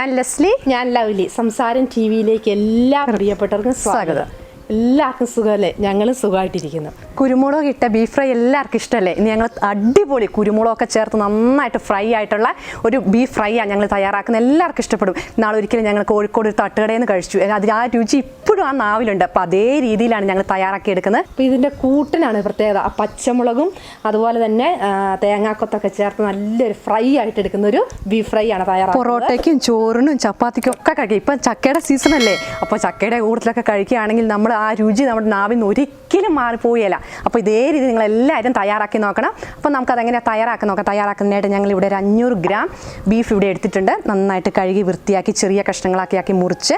ഞാൻ ലെസ്ലി. ഞാൻ ലവ്ലി. സംസാരം ടിവിയിലേക്ക് എല്ലാ പ്രിയപ്പെട്ടവർക്കും സ്വാഗതം. എല്ലാവർക്കും സുഖമല്ലേ? ഞങ്ങളും സുഖമായിട്ടിരിക്കുന്നു. കുരുമുളക് ഇട്ട ബീഫ് ഫ്രൈ എല്ലാവർക്കും ഇഷ്ടമല്ലേ? ഇനി ഞങ്ങൾ അടിപൊളി കുരുമുളകൊക്കെ ചേർത്ത് നന്നായിട്ട് ഫ്രൈ ആയിട്ടുള്ള ഒരു ബീഫ് ഫ്രൈ ആണ് ഞങ്ങൾ തയ്യാറാക്കുന്നത്. എല്ലാവർക്കും ഇഷ്ടപ്പെടും. നാളെ ഒരിക്കലും ഞങ്ങൾ കോഴിക്കോട് ഒരു തട്ടുകടയിൽ നിന്ന് കഴിച്ചു. അതിൽ ആ രുചി ഇപ്പോഴും ആ നാവിലുണ്ട്. അപ്പോൾ അതേ രീതിയിലാണ് ഞങ്ങൾ തയ്യാറാക്കി എടുക്കുന്നത്. അപ്പോൾ ഇതിൻ്റെ കൂട്ടിനാണ് പ്രത്യേകത. ആ പച്ചമുളകും അതുപോലെ തന്നെ തേങ്ങാക്കൊത്തൊക്കെ ചേർത്ത് നല്ലൊരു ഫ്രൈ ആയിട്ട് എടുക്കുന്ന ഒരു ബീഫ് ഫ്രൈ ആണ് തയ്യാറാക്കുന്നത്. പൊറോട്ടയ്ക്കും ചോറിനും ചപ്പാത്തിക്കും ഒക്കെ കഴിക്കും. ഇപ്പം ചക്കയുടെ സീസൺ അല്ലേ? അപ്പോൾ ചക്കയുടെ കൂടുതലൊക്കെ കഴിക്കുകയാണെങ്കിൽ നമ്മൾ ആ രുചി നമ്മുടെ നാവിൽ നിന്ന് ഒരിക്കലും മാറിപ്പോയില്ല. അപ്പോൾ ഇതേ രീതി നിങ്ങൾ എല്ലാവരും തയ്യാറാക്കി നോക്കണം. അപ്പോൾ നമുക്കതെങ്ങനെ തയ്യാറാക്കി നോക്കാം. തയ്യാറാക്കുന്നതിനായിട്ട് ഞങ്ങൾ ഇവിടെ ഒരു 500 ഗ്രാം ബീഫ് ഇവിടെ എടുത്തിട്ടുണ്ട്. നന്നായിട്ട് കഴുകി വൃത്തിയാക്കി ചെറിയ കഷ്ണങ്ങളാക്കി മുറിച്ച്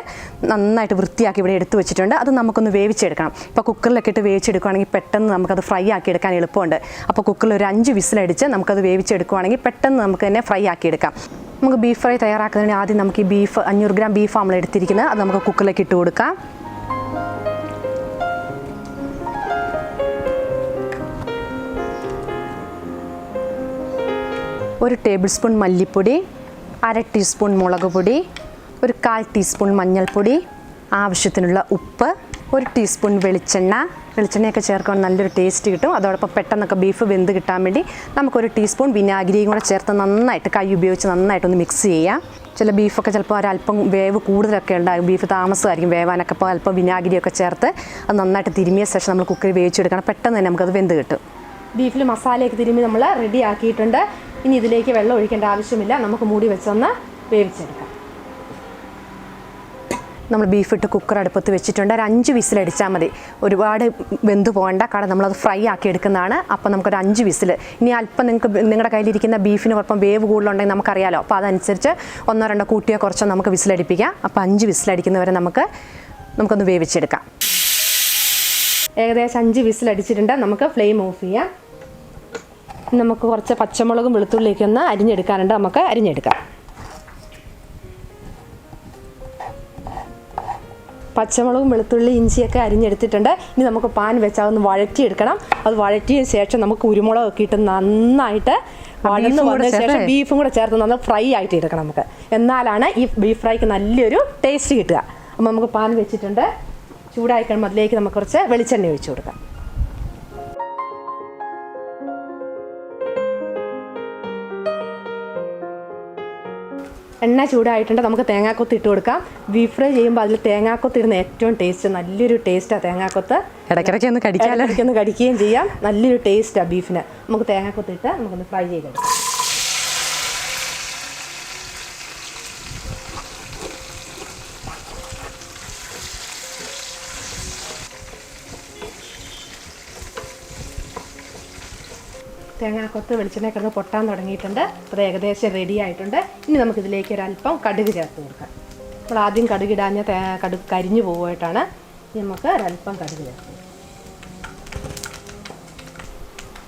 നന്നായിട്ട് വൃത്തിയാക്കി ഇവിടെ എടുത്ത് വെച്ചിട്ടുണ്ട്. അത് നമുക്കൊന്ന് വേവിച്ചെടുക്കണം. ഇപ്പോൾ കുക്കറിലൊക്കെ ഇട്ട് വേവിച്ചെടുക്കുകയാണെങ്കിൽ പെട്ടെന്ന് നമുക്കത് ഫ്രൈ ആക്കി എടുക്കാൻ എളുപ്പമുണ്ട്. അപ്പോൾ കുക്കറിൽ ഒരു 5 വിസിലടിച്ച് നമുക്കത് വേവിച്ചെടുക്കുകയാണെങ്കിൽ പെട്ടെന്ന് നമുക്ക് തന്നെ ഫ്രൈ ആക്കിയെടുക്കാം. നമുക്ക് ബീഫ് ഫ്രൈ തയ്യാറാക്കുന്നതിന് ആദ്യം നമുക്ക് ഈ ബീഫ് 500 ഗ്രാം ബീഫ് നമ്മൾ എടുത്തിരിക്കുന്നത് അത് നമുക്ക് കുക്കറിലേക്ക് ഇട്ട് കൊടുക്കാം. ഒരു ടേബിൾ സ്പൂൺ മല്ലിപ്പൊടി, 1/2 ടീസ്പൂൺ മുളക് പൊടി, ഒരു 1/4 ടീസ്പൂൺ മഞ്ഞൾപ്പൊടി, ആവശ്യത്തിനുള്ള ഉപ്പ്, 1 ടീസ്പൂൺ വെളിച്ചെണ്ണയൊക്കെ ചേർക്കാൻ നല്ലൊരു ടേസ്റ്റ് കിട്ടും. അതോടൊപ്പം പെട്ടെന്നൊക്കെ ബീഫ് വെന്ത് കിട്ടാൻ വേണ്ടി നമുക്കൊരു ടീസ്പൂൺ വിനാഗിരിയും കൂടെ ചേർത്ത് നന്നായിട്ട് കൈ ഉപയോഗിച്ച് നന്നായിട്ടൊന്ന് മിക്സ് ചെയ്യാം. ചില ബീഫൊക്കെ ചിലപ്പോൾ ഒരല്പം വേവ് കൂടുതലൊക്കെ ഉണ്ടാകും. ബീഫ് താമസമായിരിക്കും വേവാനൊക്കെ. അപ്പോൾ അല്പം വിനാഗിരിയൊക്കെ ചേർത്ത് അത് നന്നായിട്ട് തിരുമിയ ശേഷം നമ്മൾ കുക്കറിൽ വേവിച്ചെടുക്കണം. പെട്ടെന്ന് തന്നെ നമുക്കത് വെന്ത് കിട്ടും. ബീഫിൽ മസാലയൊക്കെ തിരുമ്മി നമ്മൾ റെഡി ആക്കിയിട്ടുണ്ട്. ഇനി ഇതിലേക്ക് വെള്ളം ഒഴിക്കേണ്ട ആവശ്യമില്ല. നമുക്ക് മൂടി വെച്ചൊന്ന് വേവിച്ചെടുക്കാം. നമ്മൾ ബീഫ് ഇട്ട് കുക്കർ അടുപ്പത്ത് വെച്ചിട്ടുണ്ട്. ഒരു 5 വിസിലടിച്ചാൽ മതി. ഒരുപാട് വെന്ത് പോകേണ്ട. കാരണം നമ്മളത് ഫ്രൈ ആക്കി എടുക്കുന്നതാണ്. അപ്പോൾ നമുക്കൊരു 5 വിസിൽ. ഇനി അല്പം നിങ്ങളുടെ കയ്യിലിരിക്കുന്ന ബീഫിന് കുഴപ്പം വേവ് കൂടുതലുണ്ടെങ്കിൽ നമുക്കറിയാലോ. അപ്പോൾ അതനുസരിച്ച് 1-2 കൂട്ടിയോ കുറച്ചോ നമുക്ക് വിസിലടിപ്പിക്കാം. അപ്പോൾ 5 വിസിലടിക്കുന്നവരെ നമുക്കൊന്ന് വേവിച്ചെടുക്കാം. ഏകദേശം 5 വിസിലടിച്ചിട്ടുണ്ട്. നമുക്ക് ഫ്ലെയിം ഓഫ് ചെയ്യാം. നമുക്ക് കുറച്ച് പച്ചമുളകും വെളുത്തുള്ളിയൊക്കെ ഒന്ന് അരിഞ്ഞെടുക്കാനുണ്ട്. നമുക്ക് അരിഞ്ഞെടുക്കാം. പച്ചമുളകും വെളുത്തുള്ളി ഇഞ്ചിയൊക്കെ അരിഞ്ഞെടുത്തിട്ടുണ്ട്. ഇനി നമുക്ക് പാൻ വെച്ച് അതൊന്ന് വഴറ്റിയെടുക്കണം. അത് വഴറ്റിയതിന് ശേഷം നമുക്ക് കുരുമുളകൊക്കെ ഇട്ട് നന്നായിട്ട് വഴന്ന് വന്നതിന് ശേഷം ബീഫും കൂടെ ചേർത്ത് നന്നായി ഫ്രൈ ആയിട്ട് എടുക്കണം നമുക്ക്. എന്നാലാണ് ഈ ബീഫ് ഫ്രൈക്ക് നല്ലൊരു ടേസ്റ്റ് കിട്ടുക. അപ്പോൾ നമുക്ക് പാൻ വെച്ചിട്ടുണ്ട്. ചൂടായി കഴിയുമ്പോൾ അതിലേക്ക് നമുക്ക് കുറച്ച് വെളിച്ചെണ്ണ ഒഴിച്ചു കൊടുക്കാം. എണ്ണ ചൂടായിട്ടുണ്ട്. നമുക്ക് തേങ്ങാക്കൊത്ത് ഇട്ട് കൊടുക്കാം. ബീഫ് ഫ്രൈ ചെയ്യുമ്പോൾ അതിൽ തേങ്ങാക്കൊത്ത് ഇടുന്ന ഏറ്റവും ടേസ്റ്റ്. നല്ലൊരു ടേസ്റ്റാണ് തേങ്ങാക്കൊത്ത്. ഇടയ്ക്കിടയ്ക്ക് ഒന്ന് കടിക്കുകയും ചെയ്യാം. നല്ലൊരു ടേസ്റ്റാണ് ബീഫിന്. നമുക്ക് തേങ്ങാക്കൊത്ത് ഇട്ട് നമുക്കൊന്ന് ഫ്രൈ ചെയ്തെടുക്കാം. തേങ്ങാക്കൊത്ത് വെളിച്ചെണ്ണ കിടന്ന് പൊട്ടാൻ തുടങ്ങിയിട്ടുണ്ട്. അത് ഏകദേശം റെഡി ആയിട്ടുണ്ട്. ഇനി നമുക്കിതിലേക്ക് ഒരല്പം കടുക് ചേർത്ത് കൊടുക്കാം. നമ്മൾ ആദ്യം കടുകിടാഞ്ഞ കടുക് കരിഞ്ഞു പോകുമായിട്ടാണ്. നമുക്ക് ഒരല്പം കടുക് ചേർത്ത് കൊടുക്കാം.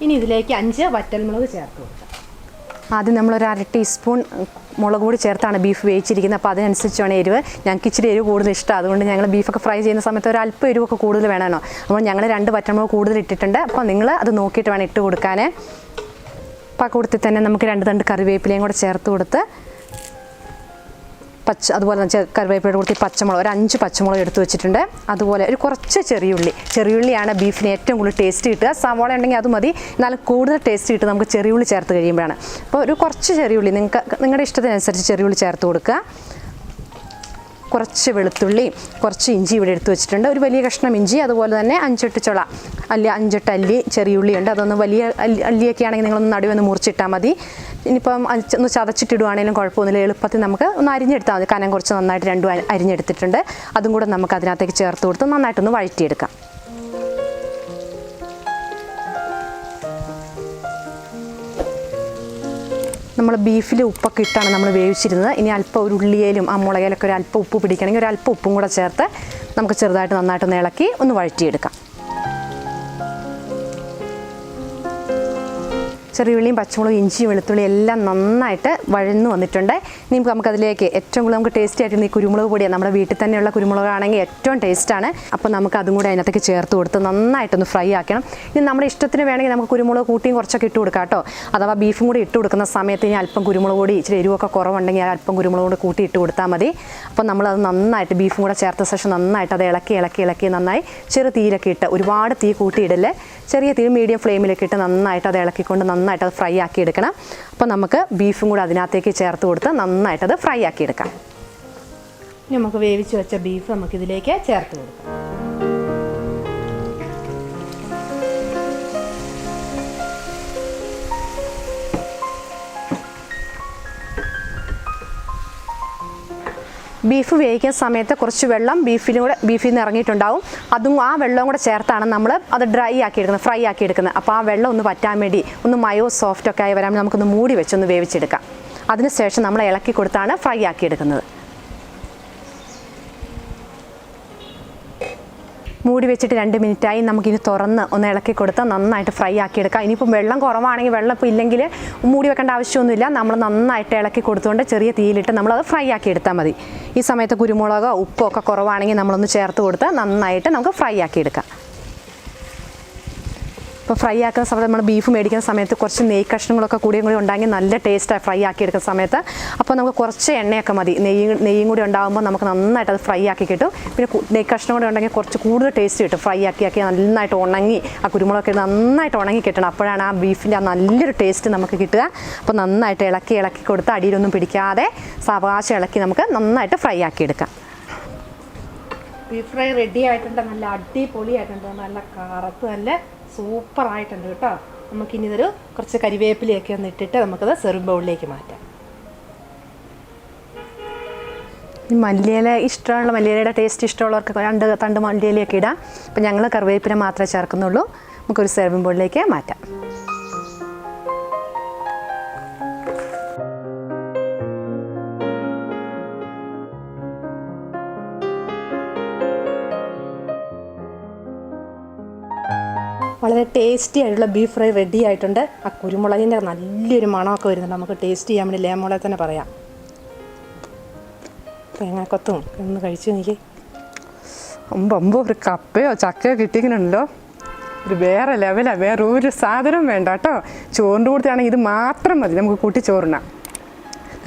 ഇനി ഇതിലേക്ക് 5 വറ്റൽമുളക് ചേർത്ത് കൊടുക്കാം. ആദ്യം നമ്മളൊരു 1/2 ടീസ്പൂൺ മുളക് പൊടി ചേർത്താണ് ബീഫ് വേവിച്ചിരിക്കുന്നത്. അപ്പോൾ അതിനനുസരിച്ച് വേണം എരിവ്. ഞങ്ങൾക്ക് ഇച്ചിരി എരിവ് കൂടുതൽ ഇഷ്ടമാണ്. അതുകൊണ്ട് ഞങ്ങൾ ബീഫൊക്കെ ഫ്രൈ ചെയ്യുന്ന സമയത്ത് ഒരു അല്പം എരിവൊക്കെ കൂടുതൽ വേണമല്ലോ. അപ്പോൾ ഞങ്ങൾ 2 വറ്റൽമുളക് കൂടുതൽ ഇട്ടിട്ടുണ്ട്. അപ്പോൾ നിങ്ങൾ അത് നോക്കിയിട്ട് വേണം ഇട്ട് കൊടുക്കാൻ. അപ്പോൾ ആ കൂട്ടത്തിൽ തന്നെ നമുക്ക് 2 തണ്ട് കറിവേപ്പിലയും കൂടെ ചേർത്ത് കൊടുത്ത് അതുപോലെ കറിവേപ്പിലയുടെ കൂട്ടത്തിൽ പച്ചമുളക് ഒരു 5 പച്ചമുളക് എടുത്ത് വെച്ചിട്ടുണ്ട്. അതുപോലെ ഒരു കുറച്ച് ചെറിയുള്ളിയാണ് ബീഫിന് ഏറ്റവും കൂടുതൽ ടേസ്റ്റ് കിട്ടുക. സവാള ഉണ്ടെങ്കിൽ അത് മതി. എന്നാലും കൂടുതൽ ടേസ്റ്റ് കിട്ടുക നമുക്ക് ചെറിയുള്ളി ചേർത്ത് കഴിയുമ്പോഴാണ്. അപ്പോൾ ഒരു കുറച്ച് ചെറിയുള്ളി നിങ്ങളുടെ ഇഷ്ടത്തിനനുസരിച്ച് ചെറിയുള്ളി ചേർത്ത് കൊടുക്കുക. കുറച്ച് വെളുത്തുള്ളി, കുറച്ച് ഇഞ്ചി ഇവിടെ എടുത്ത് വെച്ചിട്ടുണ്ട്. ഒരു വലിയ കഷ്ണം ഇഞ്ചി, അതുപോലെ തന്നെ 5-8 അല്ലി ചെറിയുള്ളി ഉണ്ട്. അതൊന്ന് വലിയ അല്ലിയൊക്കെ ആണെങ്കിൽ നിങ്ങളൊന്ന് നടുവൊന്ന് മുറിച്ചിട്ടാൽ മതി. ഇനിയിപ്പം ഒന്ന് ചതച്ചിട്ടിടുവാണെങ്കിലും കുഴപ്പമൊന്നുമില്ല. എളുപ്പത്തിൽ നമുക്ക് ഒന്ന് അരിഞ്ഞെടുത്താൽ മതി. കനം കുറച്ച് നന്നായിട്ട് 2 അരിഞ്ഞെടുത്തിട്ടുണ്ട്. അതും കൂടെ നമുക്ക് അതിനകത്തേക്ക് ചേർത്ത് കൊടുത്ത് നന്നായിട്ടൊന്ന് വഴറ്റിയെടുക്കാം. നമ്മൾ ബീഫിൽ ഉപ്പൊക്കെ ഇട്ടാണ് നമ്മൾ വേവിച്ചിരുന്നത്. ഇനി അല്പം ഒരു ഉള്ളിയിലും ആ മുളകിലൊക്കെ ഒരു അല്പം ഉപ്പ് പിടിക്കണമെങ്കിൽ ഒരു അല്പം ഉപ്പും കൂടെ ചേർത്ത് നമുക്ക് ചെറുതായിട്ട് നന്നായിട്ടൊന്ന് ഇളക്കി ഒന്ന് വഴറ്റിയെടുക്കാം. ചെറിയുള്ളിയും പച്ചമുളകും ഇഞ്ചിയും വെളുത്തുള്ളിയും എല്ലാം നന്നായിട്ട് വഴന്നു വന്നിട്ടുണ്ട്. ഇനി നമുക്കതിലേക്ക് ഏറ്റവും കൂടുതൽ നമുക്ക് ടേസ്റ്റി ആയിട്ട് ഈ കുരുമുളക് പൊടിയാണ്. നമ്മുടെ വീട്ടിൽ തന്നെയുള്ള കുരുമുളകാണെങ്കിൽ ഏറ്റവും ടേസ്റ്റാണ്. അപ്പോൾ നമുക്ക് അതും കൂടെ അതിനകത്തേക്ക് ചേർത്ത് കൊടുത്ത് നന്നായിട്ടൊന്ന് ഫ്രൈ ആക്കണം. ഇനി നമ്മുടെ ഇഷ്ടത്തിന് വേണമെങ്കിൽ നമുക്ക് കുരുമുളക് കൂട്ടിയും കുറച്ചൊക്കെ ഇട്ട് കൊടുക്കാം കേട്ടോ. അഥവാ ബീഫും കൂടി ഇട്ട് കൊടുക്കുന്ന സമയത്ത് ഇനി അല്പം കുരുമുളക് പൊടി ഇച്ചിരി എരിവൊക്കെ കുറവുണ്ടെങ്കിൽ അല്പം കുരുമുളക് കൂടി കൂട്ടി ഇട്ട് കൊടുത്താൽ മതി. അപ്പോൾ നമ്മളത് നന്നായിട്ട് ബീഫും കൂടെ ചേർത്ത ശേഷം നന്നായിട്ട് അത് ഇളക്കി നന്നായി ചെറു തീയിലൊക്കെ ഇട്ട്, ഒരുപാട് തീ കൂട്ടിയിടല്ലേ, ചെറിയ തീ മീഡിയം ഫ്ലെയിമിലൊക്കെ ഇട്ട് നന്നായിട്ട് അത് ഇളക്കിക്കൊണ്ട് നന്നായിട്ട് അത് ഫ്രൈ ആക്കി എടുക്കണം. അപ്പോൾ നമുക്ക് ബീഫും കൂടെ അതിനകത്തേക്ക് ചേർത്ത് കൊടുത്ത് നന്നായിട്ടത് ഫ്രൈ ആക്കി എടുക്കാം. ഇനി നമുക്ക് വേവിച്ച് വെച്ച ബീഫ് നമുക്കിതിലേക്ക് ചേർത്ത് കൊടുക്കാം. ബീഫ് വേവിക്കുന്ന സമയത്ത് കുറച്ച് വെള്ളം ബീഫിൽ നിന്ന് ഇറങ്ങിയിട്ടുണ്ടാവും. അതും ആ വെള്ളം കൂടെ ചേർത്താണ് നമ്മൾ അത് ഡ്രൈ ആക്കി എടുക്കുന്നത്, ഫ്രൈ ആക്കി എടുക്കുന്നത്. അപ്പോൾ ആ വെള്ളം ഒന്ന് വറ്റാൻ വേണ്ടി ഒന്ന് മയോ സോഫ്റ്റൊക്കെ ആയി വരാൻ നമുക്കൊന്ന് മൂടി വെച്ചൊന്ന് വേവിച്ചെടുക്കാം. അതിനുശേഷം നമ്മൾ ഇളക്കി കൊടുത്താണ് ഫ്രൈ ആക്കി എടുക്കുന്നത്. മൂടി വെച്ചിട്ട് 2 മിനിറ്റായി. നമുക്കിനി തുറന്ന് ഒന്ന് ഇളക്കി കൊടുത്ത് നന്നായിട്ട് ഫ്രൈ ആക്കി എടുക്കാം. ഇനിയിപ്പം വെള്ളം കുറവാണെങ്കിൽ, വെള്ളം ഇപ്പോൾ ഇല്ലെങ്കിൽ മൂടി വെക്കേണ്ട ആവശ്യമൊന്നുമില്ല. നമ്മൾ നന്നായിട്ട് ഇളക്കി കൊടുത്തുകൊണ്ട് ചെറിയ തീയിലിട്ട് നമ്മളത് ഫ്രൈ ആക്കി എടുത്താൽ മതി. ഈ സമയത്ത് കുരുമുളകോ ഉപ്പോ ഒക്കെ കുറവാണെങ്കിൽ നമ്മളൊന്ന് ചേർത്ത് കൊടുത്ത് നന്നായിട്ട് നമുക്ക് ഫ്രൈ ആക്കി എടുക്കാം. ഇപ്പോൾ ഫ്രൈ ആക്കുന്ന സമയത്ത് നമ്മൾ ബീഫ് മേടിക്കുന്ന സമയത്ത് കുറച്ച് നെയ്യ് കഷ്ണങ്ങളൊക്കെ കൂടി ഉണ്ടെങ്കിൽ നല്ല ടേസ്റ്റാണ് ഫ്രൈ ആക്കി എടുക്കുന്ന സമയത്ത്. അപ്പോൾ നമുക്ക് കുറച്ച് എണ്ണയൊക്കെ മതി. നെയ്യും കൂടി ഉണ്ടാകുമ്പോൾ നമുക്ക് നന്നായിട്ട് അത് ഫ്രൈ ആക്കി കിട്ടും. പിന്നെ നെയ്യ് കഷ്ണം കൂടി ഉണ്ടെങ്കിൽ കുറച്ച് കൂടുതൽ ടേസ്റ്റ് കിട്ടും. ഫ്രൈ ആക്കി നന്നായിട്ട് ഉണങ്ങി ആ കുരുമുളകൊക്കെ നന്നായിട്ട് ഉണങ്ങി കിട്ടണം. അപ്പോഴാണ് ആ ബീഫിൻ്റെ ആ നല്ലൊരു ടേസ്റ്റ് നമുക്ക് കിട്ടുക. അപ്പോൾ നന്നായിട്ട് ഇളക്കി കൊടുത്ത് അടിയിലൊന്നും പിടിക്കാതെ സാവകാശം ഇളക്കി നമുക്ക് നന്നായിട്ട് ഫ്രൈ ആക്കി എടുക്കാം. ബീഫ് ഫ്രൈ റെഡി ആയിട്ടുണ്ട്. നല്ല അടിപൊളിയായിട്ടുണ്ട്. നല്ല കറുത്ത് നല്ല സൂപ്പറായിട്ടുണ്ട് കേട്ടോ. നമുക്കിനി ഇതൊരു കുറച്ച് കരിവേപ്പിലയൊക്കെ ഒന്ന് ഇട്ടിട്ട് നമുക്കത് സെർവ് ബൗളിലേക്ക് മാറ്റാം. ഈ മല്ലിയില ഇഷ്ടമുള്ള, മല്ലിയിലയുടെ ടേസ്റ്റ് ഇഷ്ടമുള്ളവർക്ക് 2 തണ്ട് മല്ലിയിലയൊക്കെ ഇടാം. അപ്പം ഞങ്ങൾ കറിവേപ്പില മാത്രമേ ചേർക്കുന്നുള്ളൂ. നമുക്കൊരു സെർവിംഗ് ബൗളിലേക്ക് മാറ്റാം. വളരെ ടേസ്റ്റി ആയിട്ടുള്ള ബീഫ് ഫ്രൈ റെഡി ആയിട്ടുണ്ട്. ആ കുരുമുളകിൻ്റെ നല്ലൊരു മണമൊക്കെ വരുന്നുണ്ട്. നമുക്ക് ടേസ്റ്റ് ചെയ്യാൻ വേണ്ടി ലേമോളെ തന്നെ പറയാം. തേങ്ങാക്കൊത്തും ഒന്ന് കഴിച്ചു എനിക്ക്. അമ്പോ ഒരു കപ്പയോ ചക്കയോ കിട്ടിയിട്ടുണ്ടല്ലോ, ഒരു വേറെ ലെവലാണ്. വേറെ ഒരു സാധനം വേണ്ട കേട്ടോ. ചോറിൻ്റെ കൂട്ടത്തിലാണെങ്കിൽ ഇത് മാത്രം മതി, നമുക്ക് കൂട്ടി ചോറിനാം.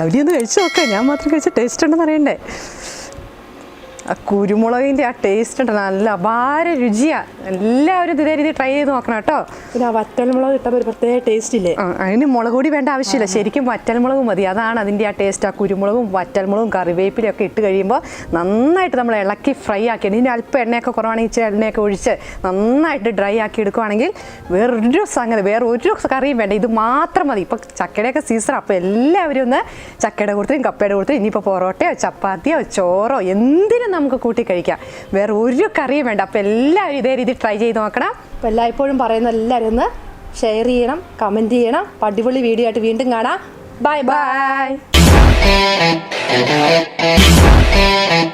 അവിടെ ഒന്ന് കഴിച്ചു നോക്കാം. ഞാൻ മാത്രം കഴിച്ച ടേസ്റ്റ് ഉണ്ടെന്ന് അറിയണ്ടേ. ആ കുരുമുളകിൻ്റെ ആ ടേസ്റ്റ് ഉണ്ട്, നല്ല അപാര രുചിയാണ്. എല്ലാവരും ഇതേ രീതി ട്രൈ ചെയ്ത് നോക്കണം കേട്ടോ. പിന്നെ ആ വറ്റൽമുളക് കിട്ടുമ്പോൾ ഒരു പ്രത്യേക ടേസ്റ്റ് ഇല്ലേ? അതിന് മുളക് പൊടി വേണ്ട ആവശ്യമില്ല, ശരിക്കും വറ്റൽമുളക് മതി. അതാണ് അതിൻ്റെ ആ ടേസ്റ്റ്. ആ കുരുമുളകും വറ്റൽമുളകും കറിവേപ്പിലൊക്കെ ഇട്ട് കഴിയുമ്പോൾ നന്നായിട്ട് നമ്മൾ ഇളക്കി ഫ്രൈ ആക്കി. ഇതിന് അല്പം എണ്ണയൊക്കെ കുറവാണെങ്കിൽ ഇച്ചിരി എണ്ണയൊക്കെ ഒഴിച്ച് നന്നായിട്ട് ഡ്രൈ ആക്കി എടുക്കുവാണെങ്കിൽ വേറൊരു സംഗതി, വേറെ ഒരു കറിയും വേണ്ട, ഇത് മാത്രം മതി. ഇപ്പോൾ ചക്കയുടെയൊക്കെ സീസൺ. അപ്പോൾ എല്ലാവരും ഒന്ന് ചക്കയുടെ കൊടുത്തും കപ്പയുടെ കൊടുത്തും, ഇനിയിപ്പോൾ പൊറോട്ടയോ ചപ്പാത്തിയോ ചോറോ എന്തിനും നമുക്ക് കൂട്ടി കഴിക്കാം. വേറെ ഒരു കറിയും വേണ്ട. അപ്പോൾ എല്ലാവരും ഇതേ രീതി ട്രൈ ചെയ്ത് നോക്കണം. അപ്പോൾ എല്ലായ്പ്പോഴും പറയുന്ന എല്ലാവരും ഒന്ന് ഷെയർ ചെയ്യണം, കമൻറ്റ് ചെയ്യണം. അടിപൊളി വീഡിയോ ആയിട്ട് വീണ്ടും കാണാം. Bye bye.